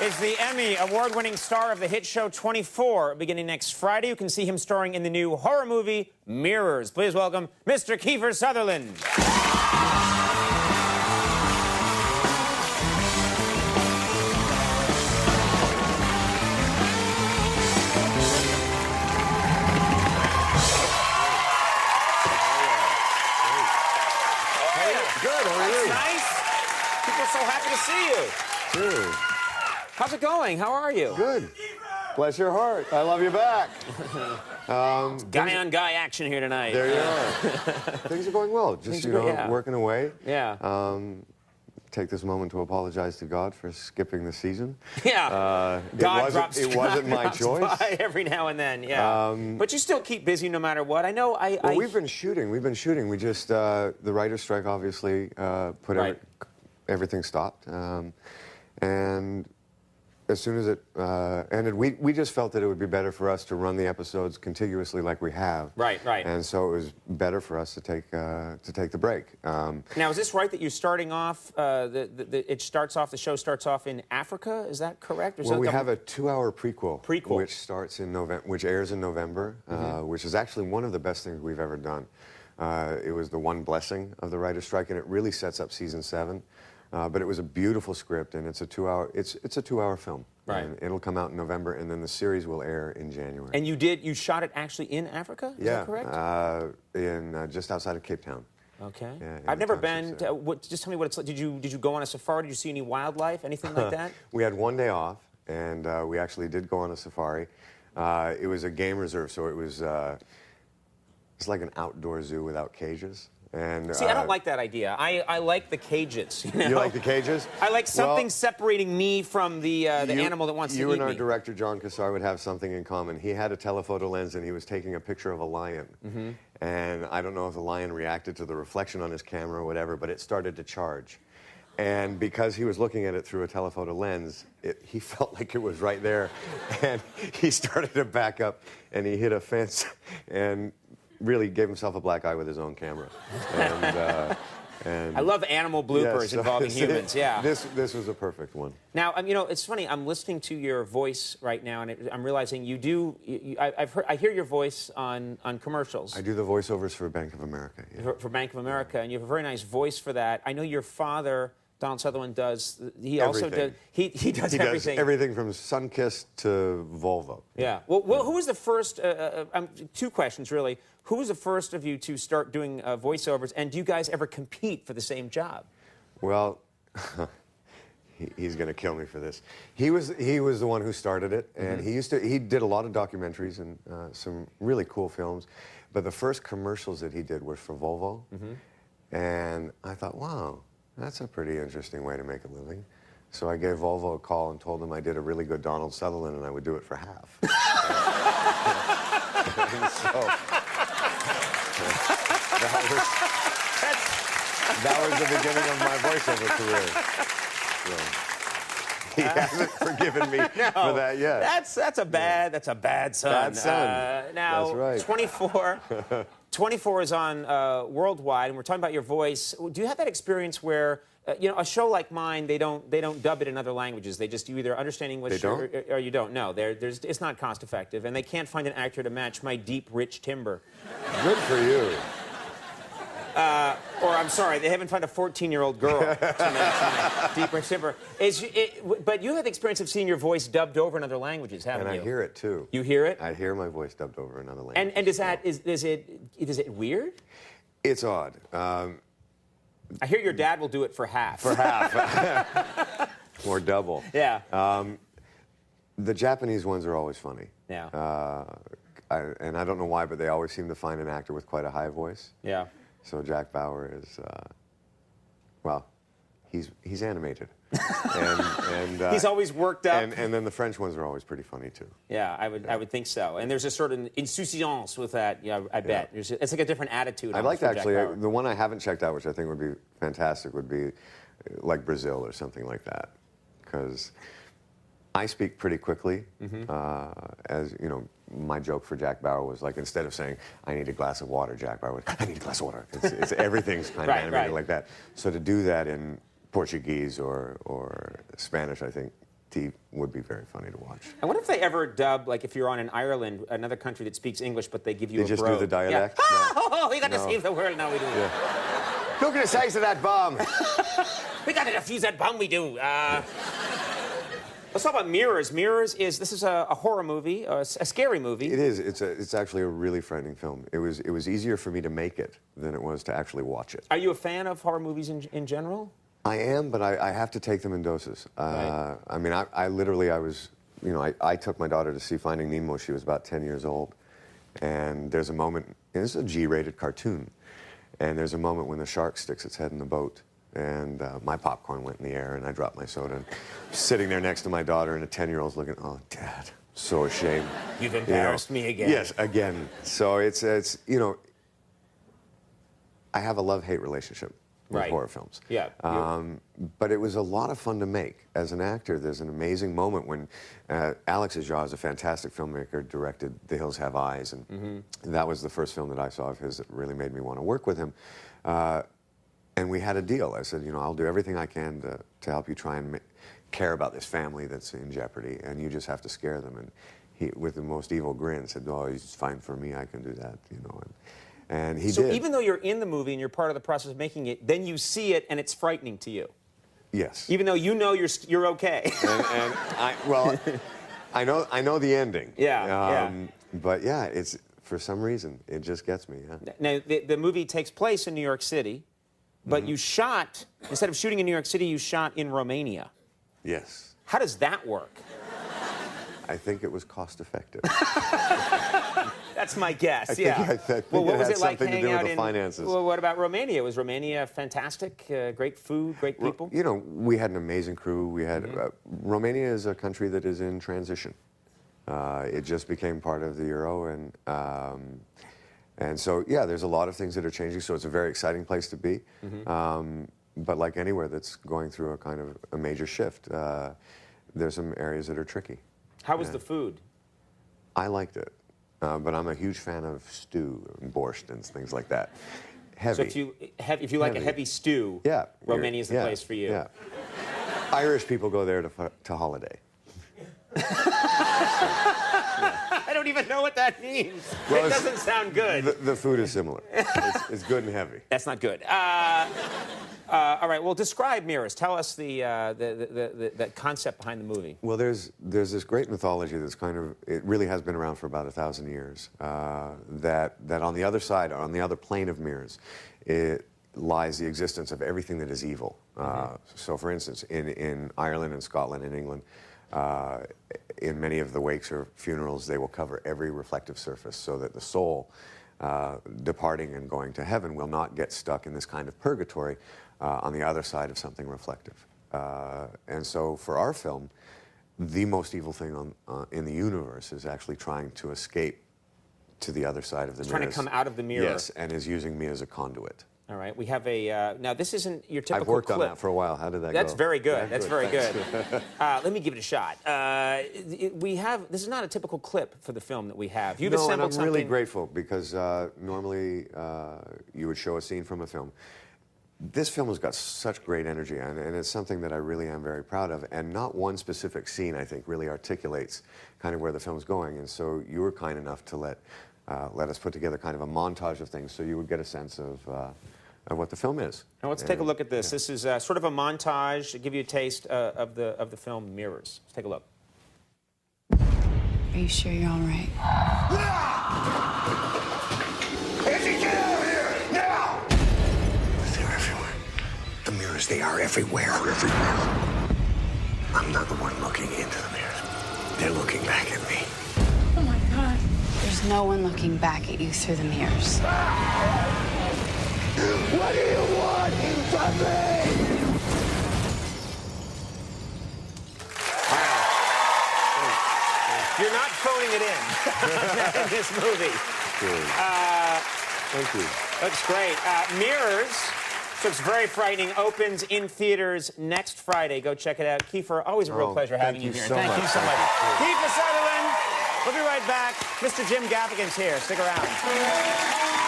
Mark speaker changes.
Speaker 1: is the Emmy award-winning star of the hit show 24. Beginning next Friday, you can see him starring in the new horror movie Mirrors. Please welcome Mr. Kiefer Sutherland.
Speaker 2: Good, how are you?
Speaker 1: Nice. People are so happy to see you.
Speaker 2: Good.
Speaker 1: How's it going? How are you?
Speaker 2: Good. Bless your heart. I love you back.
Speaker 1: Guy-on-guy action here tonight.
Speaker 2: There you are. Things are going well. Just, working away.
Speaker 1: Yeah.
Speaker 2: Take this moment to apologize to God for skipping the season.
Speaker 1: Yeah.
Speaker 2: It wasn't my choice.
Speaker 1: By every now and then, yeah. But you still keep busy no matter what. I know
Speaker 2: Well, we've been shooting. We just, the writer's strike obviously put everything stopped. And as soon as it ended, we just felt that it would be better for us to run the episodes contiguously like we have.
Speaker 1: Right.
Speaker 2: And so it was better for us to take the break.
Speaker 1: Now, is this right that you're starting off? The show starts off in Africa. Is that correct?
Speaker 2: Well, we have a 2-hour prequel, which starts in November, which airs in November, which is actually one of the best things we've ever done. It was the one blessing of the writer's strike, and it really sets up season 7. But it was a beautiful script, and it's a 2-hour film.
Speaker 1: Right.
Speaker 2: And it'll come out in November, and then the series will air in January.
Speaker 1: And you shot it actually in Africa? Is that correct?
Speaker 2: In just outside of Cape Town.
Speaker 1: Okay.
Speaker 2: Yeah,
Speaker 1: I've never been. Just tell me what it's like. Did you go on a safari? Did you see any wildlife? Anything like that?
Speaker 2: We had one day off, and we actually did go on a safari. It was a game reserve, so it was it's like an outdoor zoo without cages. And,
Speaker 1: see, I don't like that idea. I like the cages. You know?
Speaker 2: You like the cages?
Speaker 1: I like something separating me from the animal that wants to eat me.
Speaker 2: You and our director, John Cassar, would have something in common. He had a telephoto lens, and he was taking a picture of a lion. And I don't know if the lion reacted to the reflection on his camera or whatever, but it started to charge. And because he was looking at it through a telephoto lens, he felt like it was right there. And he started to back up, and he hit a fence, and really gave himself a black eye with his own camera. And
Speaker 1: I love animal bloopers involving humans. Yeah.
Speaker 2: This was a perfect one.
Speaker 1: Now, it's funny. I'm listening to your voice right now, and I'm realizing you do. I hear your voice on commercials.
Speaker 2: I do the voiceovers for Bank of America. Yeah.
Speaker 1: For Bank of America, and you have a very nice voice for that. I know your father, Donald Sutherland, does. He also does. He does everything.
Speaker 2: Does everything from Sunkist to Volvo.
Speaker 1: Yeah. Well, who was the first? 2 questions really. Who was the first of you to start doing voiceovers, and do you guys ever compete for the same job?
Speaker 2: Well, he's going to kill me for this. He was the one who started it, and he did a lot of documentaries and some really cool films. But the first commercials that he did was for Volvo, and I thought, wow, that's a pretty interesting way to make a living. So I gave Volvo a call and told them I did a really good Donald Sutherland, and I would do it for half. That was the beginning of my voiceover career. So, he hasn't forgiven me for that yet.
Speaker 1: That's a bad son.
Speaker 2: Bad son.
Speaker 1: Now,
Speaker 2: that's right.
Speaker 1: 24 is on worldwide, and we're talking about your voice. Do you have that experience where a show like mine, they don't dub it in other languages. You either understand English or you don't. No, it's not cost effective, and they can't find an actor to match my deep, rich timbre.
Speaker 2: Good for you.
Speaker 1: Or I'm sorry, they haven't found a 14-year-old girl to match my deep, rich timbre. But you have the experience of seeing your voice dubbed over in other languages, haven't you?
Speaker 2: And I hear it too.
Speaker 1: You hear it?
Speaker 2: I hear my voice dubbed over in other languages.
Speaker 1: And is it weird?
Speaker 2: It's odd.
Speaker 1: I hear your dad will do it for half.
Speaker 2: For half. Or double.
Speaker 1: Yeah.
Speaker 2: The Japanese ones are always funny.
Speaker 1: Yeah.
Speaker 2: And I don't know why, but they always seem to find an actor with quite a high voice.
Speaker 1: Yeah.
Speaker 2: So Jack Bauer is, well, he's animated. and
Speaker 1: he's always worked up.
Speaker 2: And then the French ones are always pretty funny, too.
Speaker 1: Yeah, I would think so. And there's a certain insouciance with that, I bet. Yeah. It's like a different attitude.
Speaker 2: I'd like to actually, the one I haven't checked out, which I think would be fantastic, would be like Brazil or something like that. Because I speak pretty quickly. As you know, my joke for Jack Bauer was like, instead of saying, I need a glass of water, Jack Bauer was, I need a glass of water. Everything's kind of animated like that. So to do that in Portuguese or Spanish, I think, would be very funny to watch.
Speaker 1: And what if they ever dub, like if you're on in Ireland, another country that speaks English, but they give you
Speaker 2: They
Speaker 1: a
Speaker 2: just
Speaker 1: brogue?
Speaker 2: do the dialect?
Speaker 1: Yeah.
Speaker 2: No.
Speaker 1: Oh, we got to
Speaker 2: No.
Speaker 1: save the world. No, we do.
Speaker 2: Yeah. Look at the size of that bomb.
Speaker 1: We got to defuse that bomb. We do. Let's talk about Mirrors. This is a horror movie, a scary movie.
Speaker 2: It is. It's actually a really frightening film. It was easier for me to make it than it was to actually watch it.
Speaker 1: Are you a fan of horror movies in general?
Speaker 2: I am, but I have to take them in doses.
Speaker 1: Right.
Speaker 2: I mean, I was, you know, I took my daughter to see Finding Nemo. She was about 10 years old. And there's a moment, and this is a G-rated cartoon, and there's a moment when the shark sticks its head in the boat. And my popcorn went in the air, and I dropped my soda. And sitting there next to my daughter, and a 10-year-old's looking, oh, Dad, so ashamed.
Speaker 1: You've embarrassed me again.
Speaker 2: Yes, again. So it's you know, I have a love-hate relationship with horror films.
Speaker 1: Yeah.
Speaker 2: But it was a lot of fun to make. As an actor, there's an amazing moment when Alex Aja is a fantastic filmmaker, directed The Hills Have Eyes, and that was the first film that I saw of his that really made me want to work with him. And we had a deal. I said, you know, I'll do everything I can to help you try and care about this family that's in jeopardy, and you just have to scare them. And he, with the most evil grin, said, oh, it's fine for me, I can do that, you know. And he did.
Speaker 1: So even though you're in the movie and you're part of the process of making it, then you see it and it's frightening to you.
Speaker 2: Yes.
Speaker 1: Even though you know you're okay.
Speaker 2: and I know the ending.
Speaker 1: Yeah,
Speaker 2: But yeah, it's for some reason it just gets me. Yeah.
Speaker 1: Now the movie takes place in New York City, but you shot, instead of shooting in New York City, you shot in Romania.
Speaker 2: Yes.
Speaker 1: How does that work?
Speaker 2: I think it was cost effective.
Speaker 1: That's my guess.
Speaker 2: I think
Speaker 1: well, what
Speaker 2: it
Speaker 1: was
Speaker 2: had
Speaker 1: it like
Speaker 2: something to
Speaker 1: hanging
Speaker 2: do with
Speaker 1: out
Speaker 2: the
Speaker 1: in?
Speaker 2: finances.
Speaker 1: Well, what about Romania? Was Romania fantastic? Great food, great people.
Speaker 2: You know, we had an amazing crew. We had Romania is a country that is in transition. It just became part of the Euro, and so yeah, there's a lot of things that are changing. So it's a very exciting place to be. But like anywhere that's going through a kind of a major shift, there's some areas that are tricky.
Speaker 1: How was the food?
Speaker 2: I liked it, but I'm a huge fan of stew and borscht and things like that. Heavy.
Speaker 1: So if you like a heavy stew,
Speaker 2: yeah,
Speaker 1: Romania is the place for you.
Speaker 2: Yeah. Irish people go there to holiday.
Speaker 1: I don't even know what that means.
Speaker 2: Well,
Speaker 1: it doesn't sound good.
Speaker 2: The food is similar. It's good and heavy.
Speaker 1: That's not good. All right. Well, describe Mirrors. Tell us the concept behind the movie.
Speaker 2: Well, there's this great mythology that's it really has been around for about 1,000 years. That on the other side, on the other plane of mirrors, it lies the existence of everything that is evil. So, for instance, in Ireland and Scotland and England, in many of the wakes or funerals, they will cover every reflective surface so that the soul departing and going to heaven will not get stuck in this kind of purgatory on the other side of something reflective. And so for our film, the most evil thing in the universe is actually trying to escape to the other side of the mirror.
Speaker 1: Trying to come out of the mirror.
Speaker 2: Yes, and is using me as a conduit.
Speaker 1: All right, we have a, now this isn't your typical
Speaker 2: I've worked
Speaker 1: clip.
Speaker 2: on that for a while. How did that go?
Speaker 1: That's very good. That's very good.
Speaker 2: Thanks.
Speaker 1: Let me give it a shot. This is not a typical clip for the film that we have. You've
Speaker 2: No, and
Speaker 1: assembled
Speaker 2: I'm
Speaker 1: something.
Speaker 2: really grateful because normally you would show a scene from a film. This film has got such great energy, and it's something that I really am very proud of. And not one specific scene, I think, really articulates kind of where the film's going. And so you were kind enough to let us put together kind of a montage of things so you would get a sense of what the film is.
Speaker 1: Now let's take a look at this. Yeah. This is sort of a montage to give you a taste of the film Mirrors. Let's take a look.
Speaker 3: Are you sure you're all right?
Speaker 4: Angie, get out of here! Now! They're everywhere. The mirrors, they are everywhere. Everywhere. I'm not the one looking into the mirrors. They're looking back at me.
Speaker 3: Oh my God. There's no one looking back at you through the mirrors.
Speaker 4: What do you want from me?
Speaker 1: You're not phoning it in this movie.
Speaker 2: Thank you.
Speaker 1: Looks great. Mirrors looks very frightening. Opens in theaters next Friday. Go check it out. Kiefer, always a real pleasure having you here. Thank you so much. Kiefer Sutherland. We'll be right back. Mr. Jim Gaffigan's here. Stick around.